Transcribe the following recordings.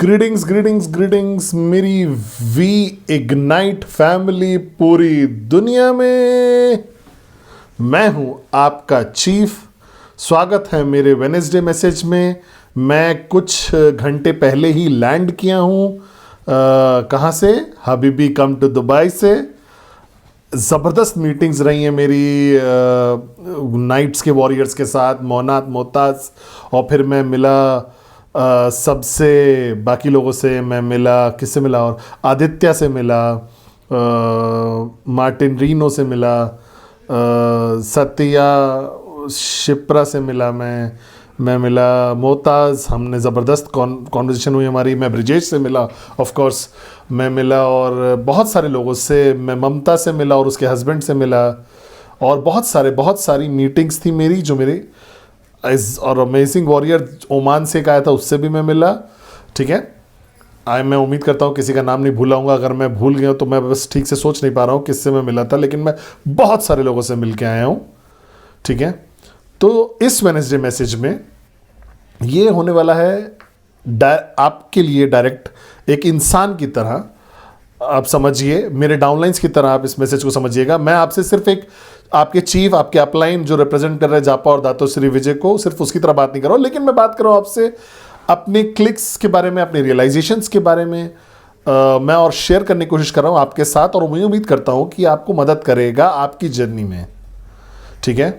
Greetings मेरी we ignite family पूरी दुनिया में। मैं हूं आपका चीफ। स्वागत है मेरे वेडनेसडे मैसेज में। मैं कुछ घंटे पहले ही लैंड किया हूं। कहाँ से? हबीबी कम टू दुबई से। ज़बरदस्त मीटिंग्स रही हैं मेरी नाइट्स के वॉरियर्स के साथ, मोनात मोताज, और फिर मैं मिला सबसे, बाकी लोगों से मैं मिला। किससे मिला? और आदित्य से मिला, मार्टिन रीनो से मिला, सत्या शिप्रा से मिला, मैं मिला मोताज़। हमने ज़बरदस्त कॉन्वर्सेशन हुई हमारी। मैं ब्रिजेश से मिला, ऑफ कोर्स मैं मिला, और बहुत सारे लोगों से। मैं ममता से मिला और उसके हस्बैंड से मिला, और बहुत सारी मीटिंग्स थी मेरी जो मेरे और अमेजिंग वॉरियर ओमान से एक आया था, उससे भी मैं मिला। ठीक है, मैं उम्मीद करता हूँ किसी का नाम नहीं भूलाऊंगा। अगर मैं भूल गया तो मैं बस ठीक से सोच नहीं पा रहा हूँ किससे मैं मिला था, लेकिन मैं बहुत सारे लोगों से मिल के आया हूँ। ठीक है, तो इस वेडनेसडे मैसेज में ये होने वाला है आपके लिए डायरेक्ट, एक इंसान की तरह आप समझिए, मेरे डाउनलाइंस की तरह आप इस मैसेज को समझिएगा। मैं आपसे सिर्फ एक आपके चीफ, आपके अपलाइन जो रिप्रेजेंट कर रहे हैं जापा और दातो श्री विजय को, सिर्फ उसकी तरह बात नहीं कर रहा हूँ, लेकिन मैं बात कर रहा हूँ आपसे अपने क्लिक्स के बारे में, अपने रियलाइजेशंस के बारे में। मैं और शेयर करने की कोशिश कर रहा हूँ आपके साथ, और मैं उम्मीद करता हूँ कि आपको मदद करेगा आपकी जर्नी में। ठीक है,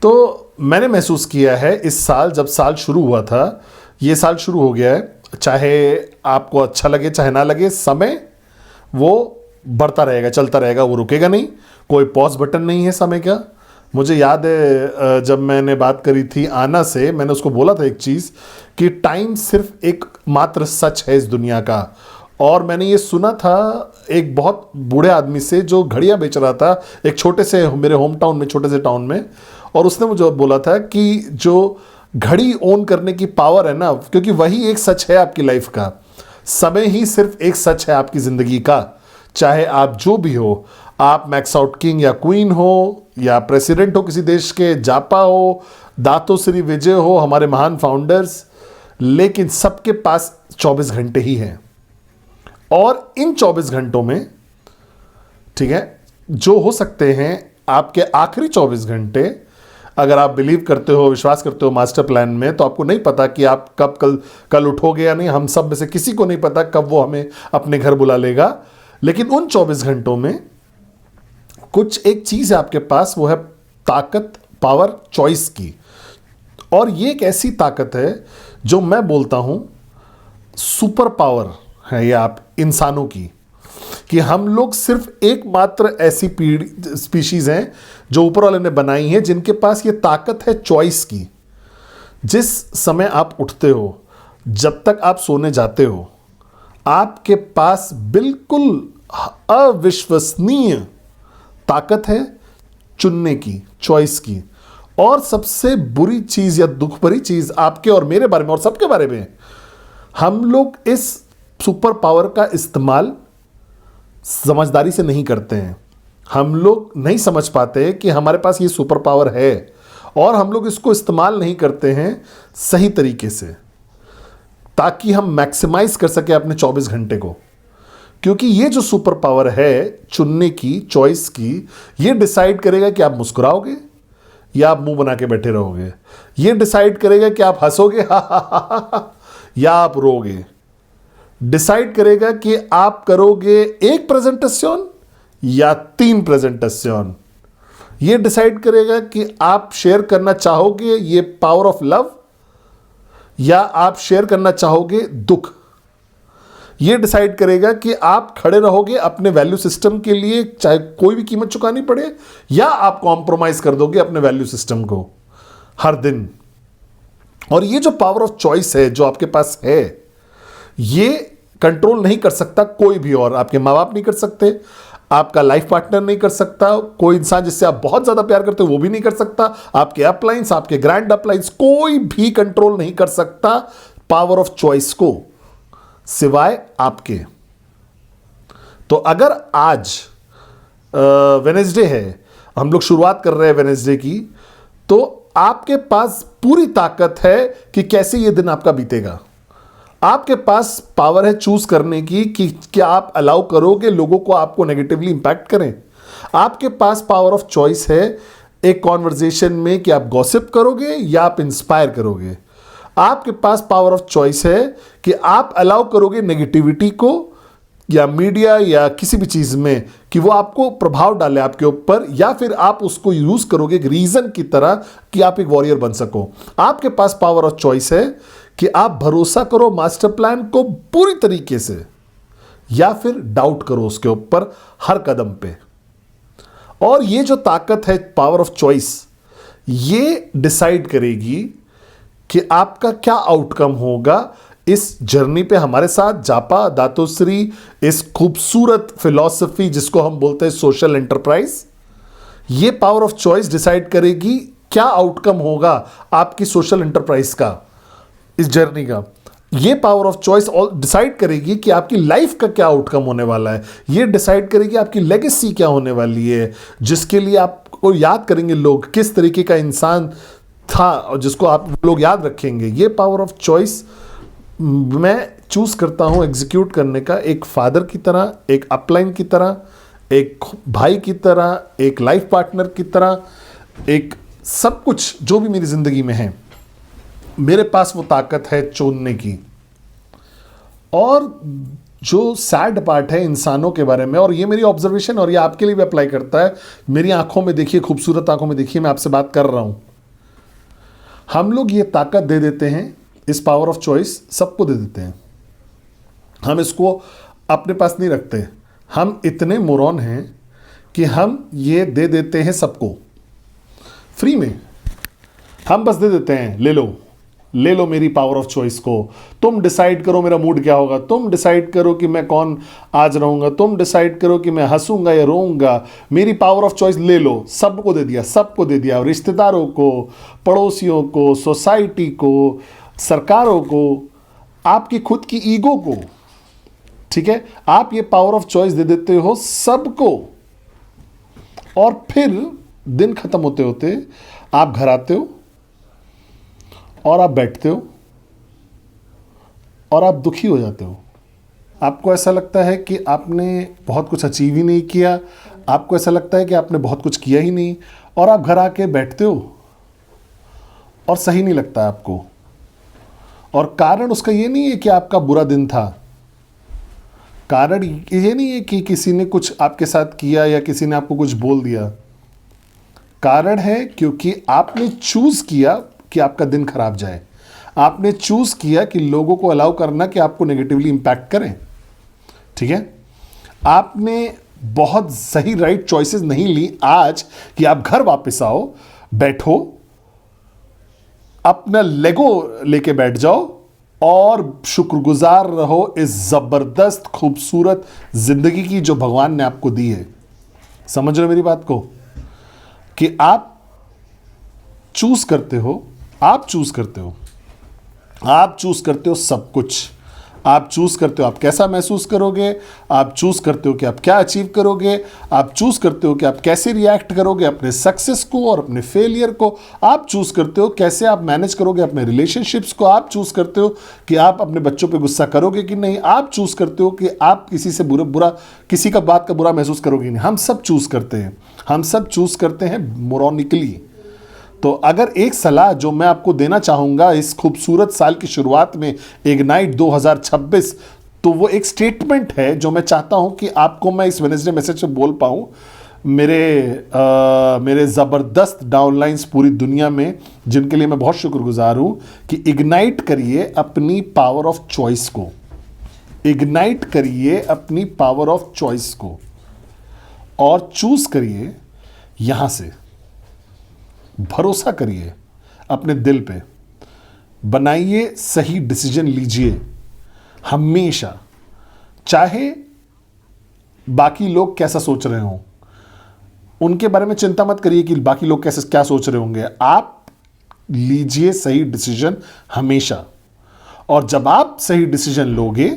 तो मैंने महसूस किया है इस साल, जब साल शुरू हुआ था, ये साल शुरू हो गया है, चाहे आपको अच्छा लगे चाहे ना लगे, समय वो बढ़ता रहेगा, चलता रहेगा, वो रुकेगा नहीं। कोई पॉज बटन नहीं है समय का। मुझे याद है जब मैंने बात करी थी आना से, मैंने उसको बोला था एक चीज़ कि टाइम सिर्फ एक मात्र सच है इस दुनिया का। और मैंने ये सुना था एक बहुत बूढ़े आदमी से जो घड़ियाँ बेच रहा था एक छोटे से, मेरे होम टाउन में, छोटे से टाउन में। और उसने मुझे बोला था कि जो घड़ी ओन करने की पावर है ना, क्योंकि वही एक सच है आपकी लाइफ का, समय ही सिर्फ एक सच है आपकी ज़िंदगी का। चाहे आप जो भी हो, आप मैक्स आउट किंग या क्वीन हो, या प्रेसिडेंट हो किसी देश के, जापा हो, दातो श्री विजय हो, हमारे महान फाउंडर्स, लेकिन सबके पास 24 घंटे ही हैं। और इन 24 घंटों में, ठीक है, जो हो सकते हैं आपके आखिरी 24 घंटे, अगर आप बिलीव करते हो, विश्वास करते हो मास्टर प्लान में, तो आपको नहीं पता कि आप कब कल उठोगे या नहीं। हम सब में से किसी को नहीं पता कब वो हमें अपने घर बुला लेगा। लेकिन उन 24 घंटों में कुछ एक चीज़ है आपके पास, वो है ताकत, पावर चॉइस की। और ये एक ऐसी ताकत है जो मैं बोलता हूं सुपर पावर है ये आप इंसानों की, कि हम लोग सिर्फ एकमात्र ऐसी स्पीशीज हैं जो ऊपर वाले ने बनाई है जिनके पास ये ताकत है चॉइस की। जिस समय आप उठते हो, जब तक आप सोने जाते हो, आपके पास बिल्कुल अविश्वसनीय ताकत है चुनने की, चॉइस की। और सबसे बुरी चीज या दुख भरी चीज आपके और मेरे बारे में और सबके बारे में, हम लोग इस सुपर पावर का इस्तेमाल समझदारी से नहीं करते हैं। हम लोग नहीं समझ पाते कि हमारे पास ये सुपर पावर है, और हम लोग इसको इस्तेमाल नहीं करते हैं सही तरीके से, ताकि हम मैक्सिमाइज कर सके अपने 24 घंटे को। क्योंकि ये जो सुपर पावर है चुनने की, चॉइस की, ये डिसाइड करेगा कि आप मुस्कुराओगे या आप मुंह बना के बैठे रहोगे। ये डिसाइड करेगा कि आप हंसोगे या आप रोगे। डिसाइड करेगा कि आप करोगे एक प्रेजेंटेशन या 3 प्रेजेंटेशन। ये डिसाइड करेगा कि आप शेयर करना चाहोगे ये पावर ऑफ लव, या आप शेयर करना चाहोगे दुख। ये डिसाइड करेगा कि आप खड़े रहोगे अपने वैल्यू सिस्टम के लिए, चाहे कोई भी कीमत चुकानी पड़े, या आप कॉम्प्रोमाइज कर दोगे अपने वैल्यू सिस्टम को हर दिन। और ये जो पावर ऑफ चॉइस है जो आपके पास है, ये कंट्रोल नहीं कर सकता कोई भी और। आपके माँ बाप नहीं कर सकते, आपका लाइफ पार्टनर नहीं कर सकता, कोई इंसान जिससे आप बहुत ज्यादा प्यार करते हो वो भी नहीं कर सकता, आपके अपलाइंस, आपके ग्रैंड अपलाइंस, कोई भी कंट्रोल नहीं कर सकता पावर ऑफ चॉइस को, सिवाय आपके। तो अगर आज वेडनेसडे है, हम लोग शुरुआत कर रहे हैं वेडनेसडे की, तो आपके पास पूरी ताकत है कि कैसे ये दिन आपका बीतेगा। आपके पास पावर है चूज करने की कि क्या आप अलाउ करोगे लोगों को आपको नेगेटिवली इंपैक्ट करें। आपके पास पावर ऑफ चॉइस है एक कॉन्वर्जेशन में कि आप गॉसिप करोगे या आप इंस्पायर करोगे। आपके पास पावर ऑफ चॉइस है कि आप अलाउ करोगे नेगेटिविटी को या मीडिया या किसी भी चीज में कि वो आपको प्रभाव डाले आपके ऊपर, या फिर आप उसको यूज करोगे एक रीजन की तरह कि आप एक वॉरियर बन सको। आपके पास पावर ऑफ चॉइस है कि आप भरोसा करो मास्टर प्लान को पूरी तरीके से, या फिर डाउट करो उसके ऊपर हर कदम पे। और ये जो ताकत है पावर ऑफ चॉइस, ये डिसाइड करेगी कि आपका क्या आउटकम होगा इस जर्नी पे हमारे साथ जापा दातोश्री, इस खूबसूरत फिलॉसफी जिसको हम बोलते हैं सोशल एंटरप्राइज। ये पावर ऑफ चॉइस डिसाइड करेगी क्या आउटकम होगा आपकी सोशल एंटरप्राइज का, इस जर्नी का। ये पावर ऑफ चॉइस डिसाइड करेगी कि आपकी लाइफ का क्या आउटकम होने वाला है। ये डिसाइड करेगी आपकी लेगेसी क्या होने वाली है, जिसके लिए आपको याद करेंगे लोग, किस तरीके का इंसान था और जिसको आप लोग याद रखेंगे। ये पावर ऑफ चॉइस मैं चूज करता हूं एग्जीक्यूट करने का, एक फादर की तरह, एक अपलाइन की तरह, एक भाई की तरह, एक लाइफ पार्टनर की तरह, एक सब कुछ जो भी मेरी जिंदगी में है, मेरे पास वो ताकत है चुनने की। और जो सैड पार्ट है इंसानों के बारे में, और ये मेरी ऑब्जर्वेशन और ये आपके लिए भी अप्लाई करता है, मेरी आंखों में देखिए, खूबसूरत आंखों में देखिए, मैं आपसे बात कर रहा हूं। हम लोग ये ताकत दे देते हैं, इस पावर ऑफ चॉइस सबको दे देते हैं, हम इसको अपने पास नहीं रखते। हम इतने मोरॉन हैं कि हम ये दे देते हैं सबको फ्री में। हम बस दे देते हैं, ले लो मेरी पावर ऑफ चॉइस को, तुम डिसाइड करो मेरा मूड क्या होगा, तुम डिसाइड करो कि मैं कौन आज रहूंगा, तुम डिसाइड करो कि मैं हंसूंगा या रोऊंगा, मेरी पावर ऑफ चॉइस ले लो। सबको दे दिया, सबको दे दिया, रिश्तेदारों को, पड़ोसियों को, सोसाइटी को, सरकारों को, आपकी खुद की ईगो को। ठीक है, आप ये पावर ऑफ चॉइस दे देते हो सबको, और फिर दिन खत्म होते होते आप घर आते हो और आप बैठते हो और आप दुखी हो जाते हो। आपको ऐसा लगता है कि आपने बहुत कुछ अचीव ही नहीं किया, आपको ऐसा लगता है कि आपने बहुत कुछ किया ही नहीं, और आप घर आके बैठते हो और सही नहीं लगता आपको। और कारण उसका ये नहीं है कि आपका बुरा दिन था, कारण ये नहीं है कि किसी ने कुछ आपके साथ किया या किसी ने आपको कुछ बोल दिया। कारण है क्योंकि आपने चूज किया कि आपका दिन खराब जाए, आपने चूज किया कि लोगों को अलाउ करना कि आपको नेगेटिवली इंपैक्ट करें। ठीक है, आपने बहुत सही राइट चॉइसेस नहीं ली आज कि आप घर वापस आओ, बैठो, अपना लेगो लेके बैठ जाओ और शुक्रगुजार रहो इस जबरदस्त खूबसूरत जिंदगी की जो भगवान ने आपको दी है। समझ रहे हो मेरी बात को, कि आप चूज करते हो, आप चूज करते हो, आप चूज करते हो सब कुछ। आप चूज करते हो आप कैसा महसूस करोगे, आप चूज करते हो कि आप क्या अचीव करोगे, आप चूज करते हो कि आप कैसे रिएक्ट करोगे अपने सक्सेस को और अपने फेलियर को, आप चूज करते हो कैसे आप मैनेज करोगे अपने रिलेशनशिप्स को, आप चूज करते हो कि आप अपने बच्चों पे गुस्सा करोगे कि नहीं, आप चूज करते हो कि आप किसी से बुरा किसी का बात का बुरा महसूस करोगे नहीं। हम सब चूज करते हैं, हम सब चूज करते हैं मोरॉनिकली। तो अगर एक सलाह जो मैं आपको देना चाहूँगा इस खूबसूरत साल की शुरुआत में, इग्नाइट 2026, तो वो एक स्टेटमेंट है जो मैं चाहता हूँ कि आपको मैं इस वेडनेसडे मैसेज में बोल पाऊँ। मेरे ज़बरदस्त डाउनलाइंस पूरी दुनिया में, जिनके लिए मैं बहुत शुक्रगुजार हूँ, कि इग्नाइट करिए अपनी पावर ऑफ चॉइस को, इग्नाइट करिए अपनी पावर ऑफ चॉइस को और चूज करिए यहाँ से। भरोसा करिए अपने दिल पे, बनाइए सही डिसीजन लीजिए हमेशा, चाहे बाकी लोग कैसा सोच रहे हों, उनके बारे में चिंता मत करिए कि बाकी लोग कैसे क्या सोच रहे होंगे। आप लीजिए सही डिसीजन हमेशा, और जब आप सही डिसीजन लोगे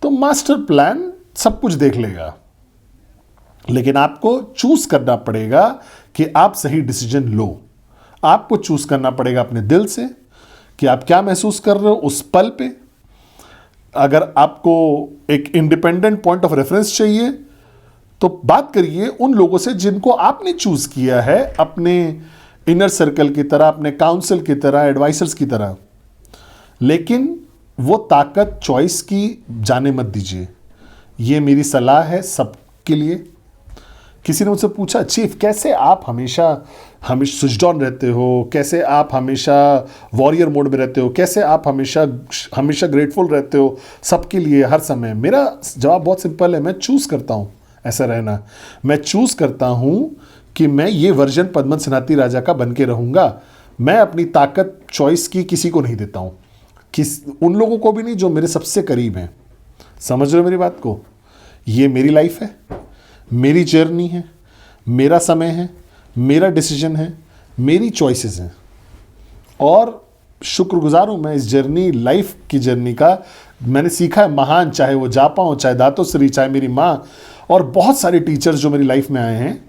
तो मास्टर प्लान सब कुछ देख लेगा। लेकिन आपको चूज करना पड़ेगा कि आप सही डिसीजन लो। आपको चूज करना पड़ेगा अपने दिल से कि आप क्या महसूस कर रहे हो उस पल पे, अगर आपको एक इंडिपेंडेंट पॉइंट ऑफ रेफरेंस चाहिए तो बात करिए उन लोगों से जिनको आपने चूज किया है अपने इनर सर्कल की तरह, अपने काउंसिल की तरह, एडवाइजर्स की तरह। लेकिन वो ताकत चॉइस की जाने मत दीजिए। ये मेरी सलाह है सबके लिए। किसी ने मुझसे पूछा, चीफ कैसे आप हमेशा स्विच्ड ऑन रहते हो, कैसे आप हमेशा वॉरियर मोड में रहते हो, कैसे आप हमेशा ग्रेटफुल रहते हो सबके लिए हर समय। मेरा जवाब बहुत सिंपल है, मैं चूज़ करता हूँ ऐसा रहना। मैं चूज़ करता हूँ कि मैं ये वर्जन पद्मन सेनापति राजा का बन के रहूँगा। मैं अपनी ताकत चॉइस की किसी को नहीं देता हूँ, उन लोगों को भी नहीं जो मेरे सबसे करीब हैं। समझ रहे हो मेरी बात को? ये मेरी लाइफ है, मेरी जर्नी है, मेरा समय है, मेरा डिसीजन है, मेरी चॉइसेस हैं। और शुक्रगुजार हूँ मैं इस जर्नी, लाइफ की जर्नी का। मैंने सीखा है महान, चाहे वो जापा हो, चाहे दातोश्री, चाहे मेरी माँ और बहुत सारे टीचर्स जो मेरी लाइफ में आए हैं,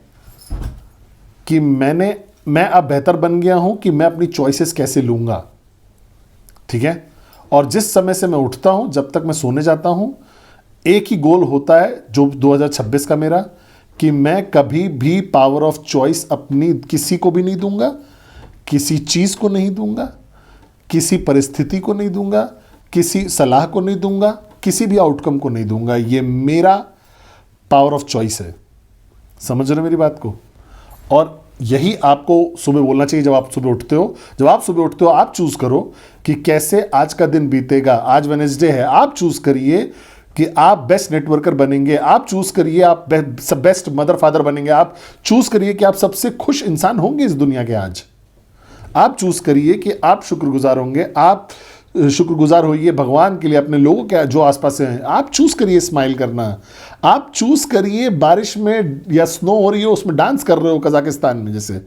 कि मैं अब बेहतर बन गया हूँ कि मैं अपनी चॉइसेस कैसे लूँगा। ठीक है? और जिस समय से मैं उठता हूँ जब तक मैं सोने जाता हूँ, एक ही गोल होता है जो 2026 का मेरा, कि मैं कभी भी पावर ऑफ चॉइस अपनी किसी को भी नहीं दूंगा, किसी चीज़ को नहीं दूंगा, किसी परिस्थिति को नहीं दूंगा, किसी सलाह को नहीं दूंगा, किसी भी आउटकम को नहीं दूंगा। ये मेरा पावर ऑफ चॉइस है। समझ रहे हो मेरी बात को? और यही आपको सुबह बोलना चाहिए जब आप सुबह उठते हो। जब आप सुबह उठते हो आप चूज़ करो कि कैसे आज का दिन बीतेगा। आज वेडनेसडे है, आप चूज़ करिए कि आप बेस्ट नेटवर्कर बनेंगे। आप चूज़ करिए आप बेस्ट मदर फादर बनेंगे। आप चूज़ करिए कि आप सबसे खुश इंसान होंगे इस दुनिया के आज। आप चूज़ करिए कि आप शुक्रगुजार होंगे। आप शुक्रगुजार होइए भगवान के लिए, अपने लोगों के जो आसपास हैं। आप चूज़ करिए स्माइल करना। आप चूज़ करिए बारिश में या स्नो हो रही हो उसमें डांस कर रहे हो कजाकिस्तान में जैसे।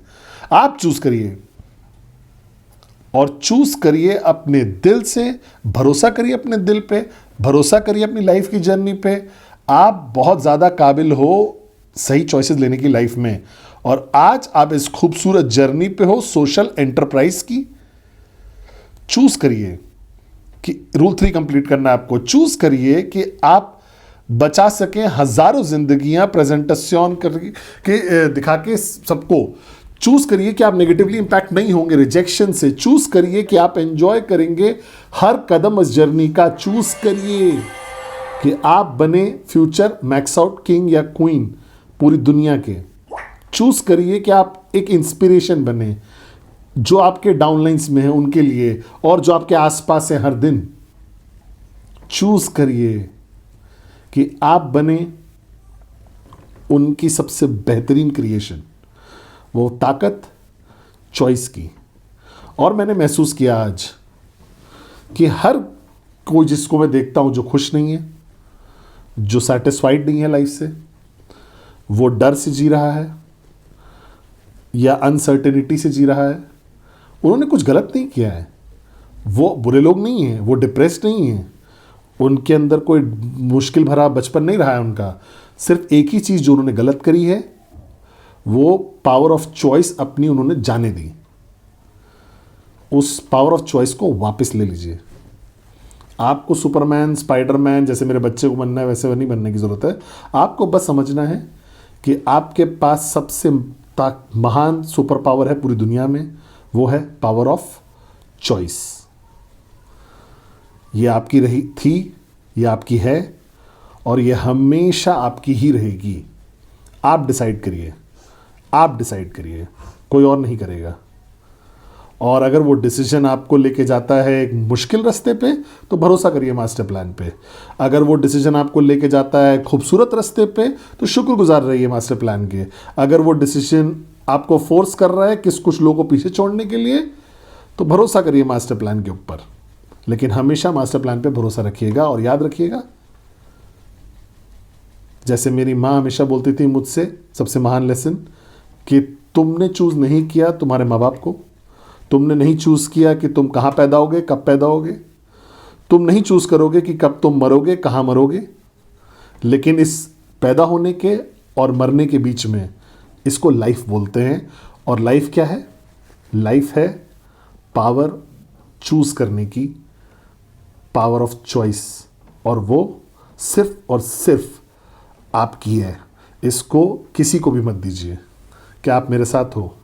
आप चूज़ करिए और चूज़ करिए अपने दिल से। भरोसा करिए अपने दिल पे, भरोसा करिए अपनी लाइफ की जर्नी पे। आप बहुत ज़्यादा काबिल हो सही चॉइसेस लेने की लाइफ में। और आज आप इस खूबसूरत जर्नी पे हो सोशल एंटरप्राइज की। चूज़ करिए कि रूल 3 कंप्लीट करना है आपको। चूज़ करिए कि आप बचा सकें हज़ारों जिंदगियां प्रेजेंटेशन करके दिखा के सबको। चूज़ करिए कि आप नेगेटिवली इंपैक्ट नहीं होंगे रिजेक्शन से। चूज़ करिए कि आप एंजॉय करेंगे हर कदम इस जर्नी का। चूज़ करिए कि आप बने फ्यूचर मैक्स आउट किंग या क्वीन पूरी दुनिया के। चूज़ करिए कि आप एक इंस्पिरेशन बने जो आपके डाउनलाइंस में है उनके लिए और जो आपके आसपास है हर दिन। चूज़ करिए कि आप बने उनकी सबसे बेहतरीन क्रिएशन। वो ताकत चॉइस की। और मैंने महसूस किया आज कि हर कोई जिसको मैं देखता हूं जो खुश नहीं है, जो सेटिस्फाइड नहीं है लाइफ से, वो डर से जी रहा है या अनसर्टेनिटी से जी रहा है, उन्होंने कुछ गलत नहीं किया है। वो बुरे लोग नहीं हैं, वो डिप्रेस्ड नहीं हैं, उनके अंदर कोई मुश्किल भरा बचपन नहीं रहा है उनका। सिर्फ एक ही चीज़ जो उन्होंने गलत करी है वो पावर ऑफ चॉइस अपनी उन्होंने जाने दी। उस पावर ऑफ चॉइस को वापस ले लीजिए। आपको सुपरमैन, स्पाइडरमैन जैसे मेरे बच्चे को बनना है वैसे नहीं बनने की ज़रूरत है। आपको बस समझना है कि आपके पास सबसे महान सुपर पावर है पूरी दुनिया में, वो है पावर ऑफ चॉइस। ये आपकी रही थी, ये आपकी है और ये हमेशा आपकी ही रहेगी। आप डिसाइड करिए, आप डिसाइड करिए, कोई और नहीं करेगा। और अगर वो डिसीजन आपको लेके जाता है एक मुश्किल रास्ते पे तो भरोसा करिए मास्टर प्लान पे। अगर वो डिसीजन आपको लेके जाता है खूबसूरत रास्ते पे तो शुक्रगुजार रहिए मास्टर प्लान के। अगर वो डिसीजन आपको फोर्स कर रहा है कुछ लोगों को पीछे छोड़ने के लिए तो भरोसा करिए मास्टर प्लान के ऊपर। लेकिन हमेशा मास्टर प्लान पे भरोसा रखिएगा। और याद रखिएगा, जैसे मेरी माँ हमेशा बोलती थी मुझसे, सबसे महान लेसन, कि तुमने चूज नहीं किया तुम्हारे माँ बाप को, तुमने नहीं चूज किया कि तुम कहाँ पैदा होगे, कब पैदा होगे, तुम नहीं चूज करोगे कि कब तुम मरोगे, कहाँ मरोगे, लेकिन इस पैदा होने के और मरने के बीच में इसको लाइफ बोलते हैं। और लाइफ क्या है? लाइफ है पावर चूज करने की, पावर ऑफ चॉइस। और वो सिर्फ और सिर्फ आपकी है। इसको किसी को भी मत दीजिए। क्या आप मेरे साथ हो?